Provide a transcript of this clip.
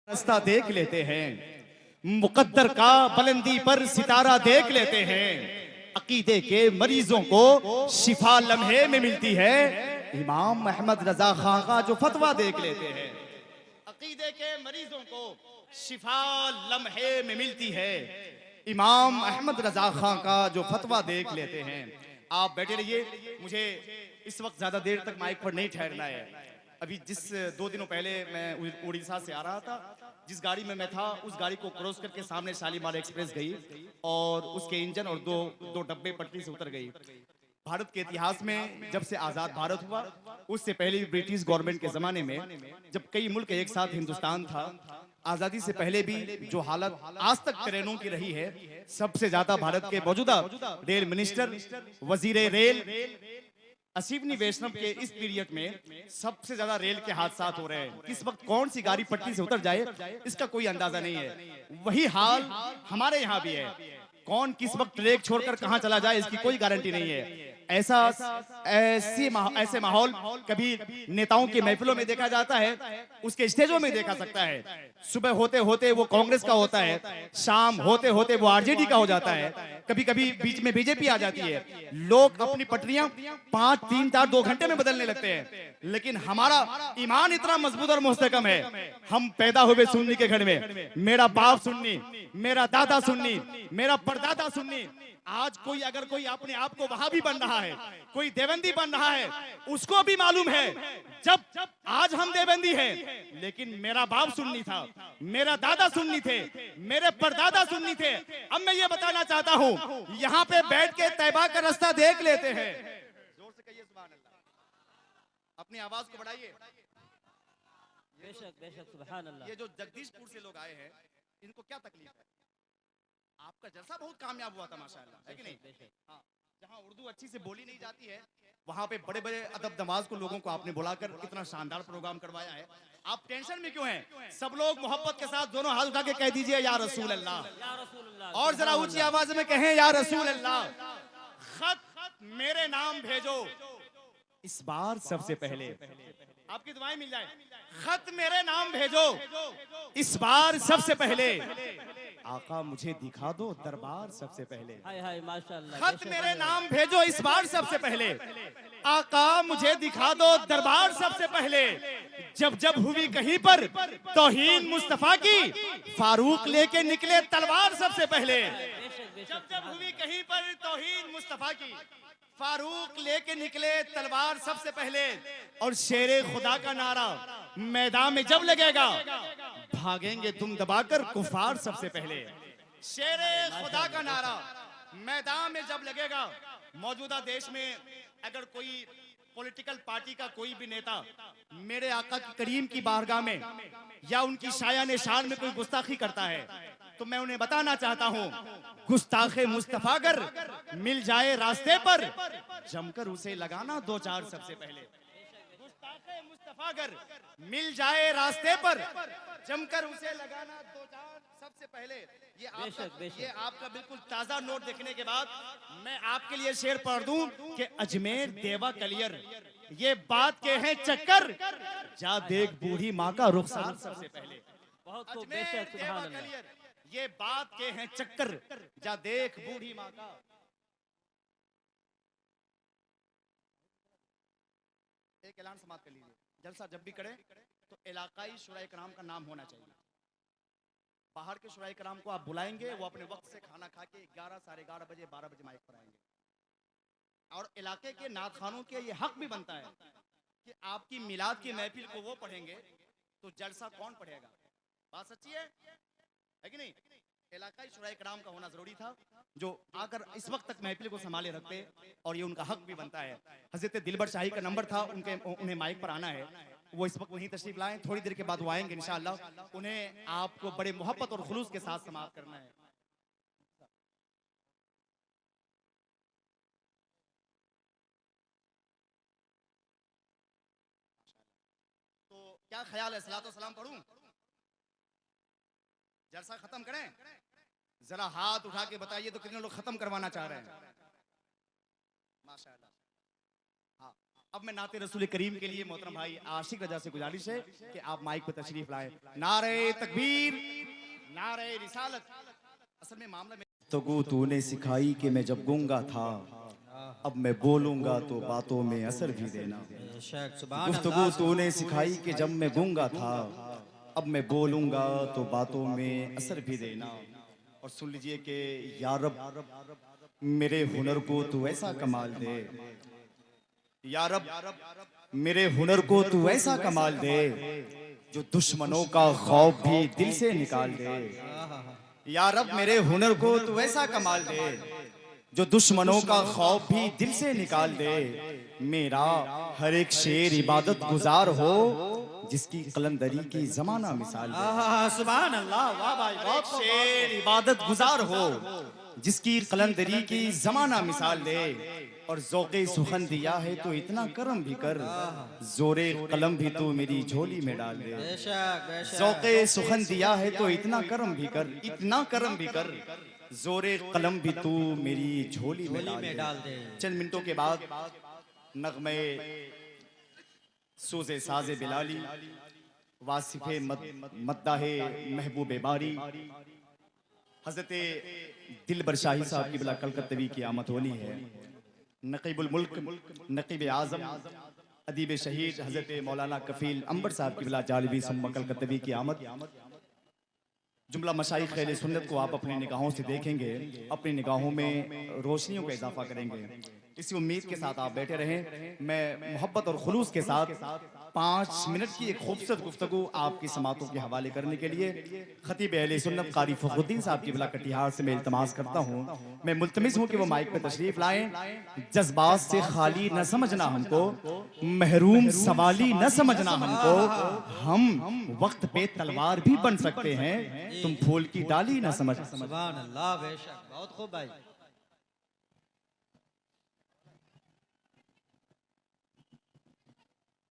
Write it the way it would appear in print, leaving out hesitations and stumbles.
रास्ता देख लेते हैं, मुकद्दर का बुलंदी पर सितारा देख लेते हैं। अकीदे के मरीजों को शिफा लम्हे में मिलती है, इमाम अहमद रजा खां का जो फतवा देख लेते हैं। अकीदे के मरीजों को शिफा लम्हे में मिलती है, इमाम अहमद रजा खां का जो फतवा देख लेते हैं। आप बैठे रहिए, मुझे इस वक्त ज्यादा देर तक माइक पर नहीं ठहरना है। अभी जिस 2 दिनों पहले मैं उड़ीसा से आ रहा था, जिस गाड़ी में मैं था उस गाड़ी को क्रॉस करके सामने शालीमार एक्सप्रेस गई और उसके इंजन और दो डब्बे पटरी से उतर गई। भारत के इतिहास में जब से आजाद भारत हुआ, उससे पहले ब्रिटिश गवर्नमेंट के जमाने में जब कई मुल्क एक साथ हिंदुस्तान था, आजादी से पहले भी जो हालत आज तक ट्रेनों की रही है, सबसे ज्यादा भारत के मौजूदा रेल मिनिस्टर, वजीर रेल अश्विनी वैष्णव के इस पीरियड में सबसे ज्यादा रेल के हादसा हो रहे हैं। किस वक्त कौन सी गाड़ी पटरी से उतर जाए इसका कोई अंदाजा नहीं है। वही हाल हमारे यहाँ भी है, कौन किस वक्त ट्रैक छोड़कर कहां चला जाए इसकी कोई गारंटी नहीं है। ऐसे माहौल कभी नेताओं की महफिलों में देखा जाता है, उसके स्टेजों में देखा सकता है। सुबह होते होते वो कांग्रेस का होता है, शाम होते होते वो आरजेडी का हो जाता है, कभी कभी बीच में बीजेपी आ जाती है। लोग अपनी पटरियां 5, 3, 4, 2 घंटे में बदलने लगते हैं। लेकिन हमारा ईमान इतना मजबूत और मुस्तहकम है, हम पैदा हुए सुन्नी के घर में, मेरा बाप सुन्नी, मेरा दादा सुन्नी, मेरा परदादा सुन्नी। आज अगर कोई अपने आप को वहां भी बन रहा है, कोई देवबंदी बन रहा है, उसको भी मालूम है जब आज हम देवबंदी हैं, लेकिन मेरा बाप सुन्नी था, मेरा दादा सुन्नी थे, मेरे परदादा सुन्नी थे। अब मैं ये बताना चाहता हूं, यहाँ पे बैठ के तैबा का रास्ता देख लेते हैं। जोर से कहिए सुभान अल्लाह, अपनी आवाज को बढ़ाइए। बेशक बेशक सुभान अल्लाह। ये जो जगदीशपुर से लोग आए हैं, इनको क्या तकलीफ है? आपका जलसा बहुत कामयाब हुआ था माशाअल्लाह, है कि नहीं? हाँ, जहाँ उर्दू अच्छी से बोली नहीं जाती है, वहाँ पे बड़े बड़े अदब नवाज को लोगों को आपने बुलाकर इतना शानदार प्रोग्राम करवाया है। आप टेंशन में क्यों हैं? सब लोग मोहब्बत के साथ दोनों हाथ उठा के कह दीजिए या रसूल अल्लाह, और जरा ऊंची आवाज में कहें या रसूल अल्लाह। खत मेरे नाम भेजो इस बार सबसे पहले, आपकी दुआएं मिल जाए। खत मेरे नाम भेजो इस बार सबसे पहले, आका मुझे दिखा दो दरबार सबसे पहले। हाय हाय माशाअल्लाह। खत मेरे नाम भेजो इस बार सबसे पहले, आका मुझे दिखा दो दरबार सबसे पहले। जब जब हुई कहीं पर तौहीन मुस्तफा की, फारूक लेके निकले तलवार सबसे पहले। जब जब हुई कहीं पर तौहीन मुस्तफा की, फारूक लेके निकले तलवार सबसे पहले। और शेरे खुदा का नारा मैदान में जब लगेगा, भागेंगे तुम दबाकर कुफार सबसे पहले। शेरे खुदा का नारा मैदान में जब लगेगा, मौजूदा देश में अगर कोई पॉलिटिकल पार्टी का कोई भी नेता मेरे आका की करीम की बारगाह में या उनकी शायान शान में कोई गुस्ताखी करता है, तो मैं उन्हें बताना चाहता हूं, गुस्ताखे मुस्तफा अगर मिल जाए रास्ते पर, जमकर उसे लगाना 2-4 सबसे पहले। गुस्ताखे मुस्तफा अगर मिल जाए रास्ते पर, जमकर उसे लगाना 2-4 सबसे पहले। ये आपका बिल्कुल ताजा नोट देखने के बाद मैं आपके लिए शेर पढ़ दूं कि अजमेर देवा कलियर ये बात के हैं चक्कर, जा देख बूढ़ी माँ का रुखसार सबसे पहले। अजमेर देवा कलियर ये बात के हैं चक्कर, जा देख बूढ़ी माँ का। एक ऐलान समाप्त कर लीजिए, जलसा जब भी करें तो इलाकाई शुराए कराम का नाम होना चाहिए। बाहर के शुराए कराम को आप बुलाएंगे, वो अपने वक्त से खाना खा के 11, साढ़े 11 बजे, 12 बजे माइक पर आएंगे। और इलाके के नात खानों के ये हक भी बनता है कि आपकी मिलाद की महफिल को वो पढ़ेंगे तो जलसा कौन पढ़ेगा? बात सच्ची है कि नहीं? इलाकाई शुराए कराम का होना जरूरी था, जो आकर इस वक्त तक महफिल को संभाले रखते, और ये उनका हक भी बनता है। हजरत दिलबर शाही का नंबर था, उन्हें माइक पर आना है, वो इस वक्त वहीं तशरीफ लाएं। थोड़ी देर के बाद वो आएंगे इंशाअल्लाह। उन्हें आपको बड़े मोहब्बत और खुलूस के साथ समाप्त करना है। तो क्या ख्याल है, सलातो सलाम पढ़ूं? जलसा खत्म करें? जरा हाथ उठा के बताइए तो कितने लोग खत्म करवाना चाह रहे हैं? माशाअल्लाह। हाँ, अब मैं नाते रसूल करीम के लिए मोहतरम भाई आशिक रजा से गुजारिश है कि आप माइक पर तशरीफ लाएं। नारे तकबीर, नारे रिसालत। असल में मामला में गुफ्तगू तूने सिखाई कि मैं जब गूंगा था, अब मैं बोलूंगा तो बातों में असर भी देना। बेशक सुभान गुफ्तगू तूने सिखाई कि जब मैं गूंगा था, अब मैं बोलूंगा तो बातों में असर भी देना। और सुन लीजिए कि या रब मेरे हुनर को तू ऐसा कमाल दे, या रब मेरे हुनर को तू ऐसा कमाल दे जो दुश्मनों का खौफ भी दिल से निकाल दे। या रब मेरे हुनर को तू ऐसा कमाल दे जो दुश्मनों का खौफ भी दिल से निकाल दे। मेरा हर एक शेर इबादत गुजार हो जिसकी कलंदरी की जमाना मिसाल दे। सुभान अल्लाह, वाह भाई, बहुत शेर इबादत गुजार हो जिसकी कलंदरी की जमाना मिसाल दे। और ज़ौक़े सुखन दिया है तो इतना करम भी कर, जोरे कलम भी तू मेरी झोली में डाल दे। बेशक बेशक। ज़ौक़े सुखन दिया है तो इतना करम भी कर, इतना करम भी कर, जोरे कलम भी तू मेरी झोली में डाल दे। चंद मिनटों के बाद नगमे सूज़े साज़े बिलाली, वासिफ़े मद्दाहे महबूब बारी, हज़रत दिलबर शाही साहब की बिला कलकत्तवी की आमद होनी है। नकीबुल मुल्क, नकीब आज़म, अदीब शहीद हज़रत मौलाना कफील अंबर साहब की बिला जालवी सम्मा कलकत्तवी की आमद। जुमला मशाइख अहले सुन्नत को आप अपनी निगाहों से देखेंगे, अपनी निगाहों में रोशनियों का इजाफा करेंगे। इसी उम्मीद के साथ आप बैठे रहें। मैं मोहब्बत और खुलूस के साथ 5 मिनट की एक खूबसूरत गुफ्तगू आपकी समातों के हवाले करने के लिए खतीब अहले सुन्नत कारी फखरुद्दीन साहब की बिला कटिहार से मैं इल्तमास करता हूँ। मैं मुल्तमिस हूँ कि वो माइक पे तशरीफ लाएं। जज्बात से खाली न समझना हमको, महरूम सवाली न समझना हमको। हम वक्त पे तलवार भी बन सकते हैं, तुम फूल की डाली न समझ। सुभान अल्लाह, बेशक, बहुत खूब भाई।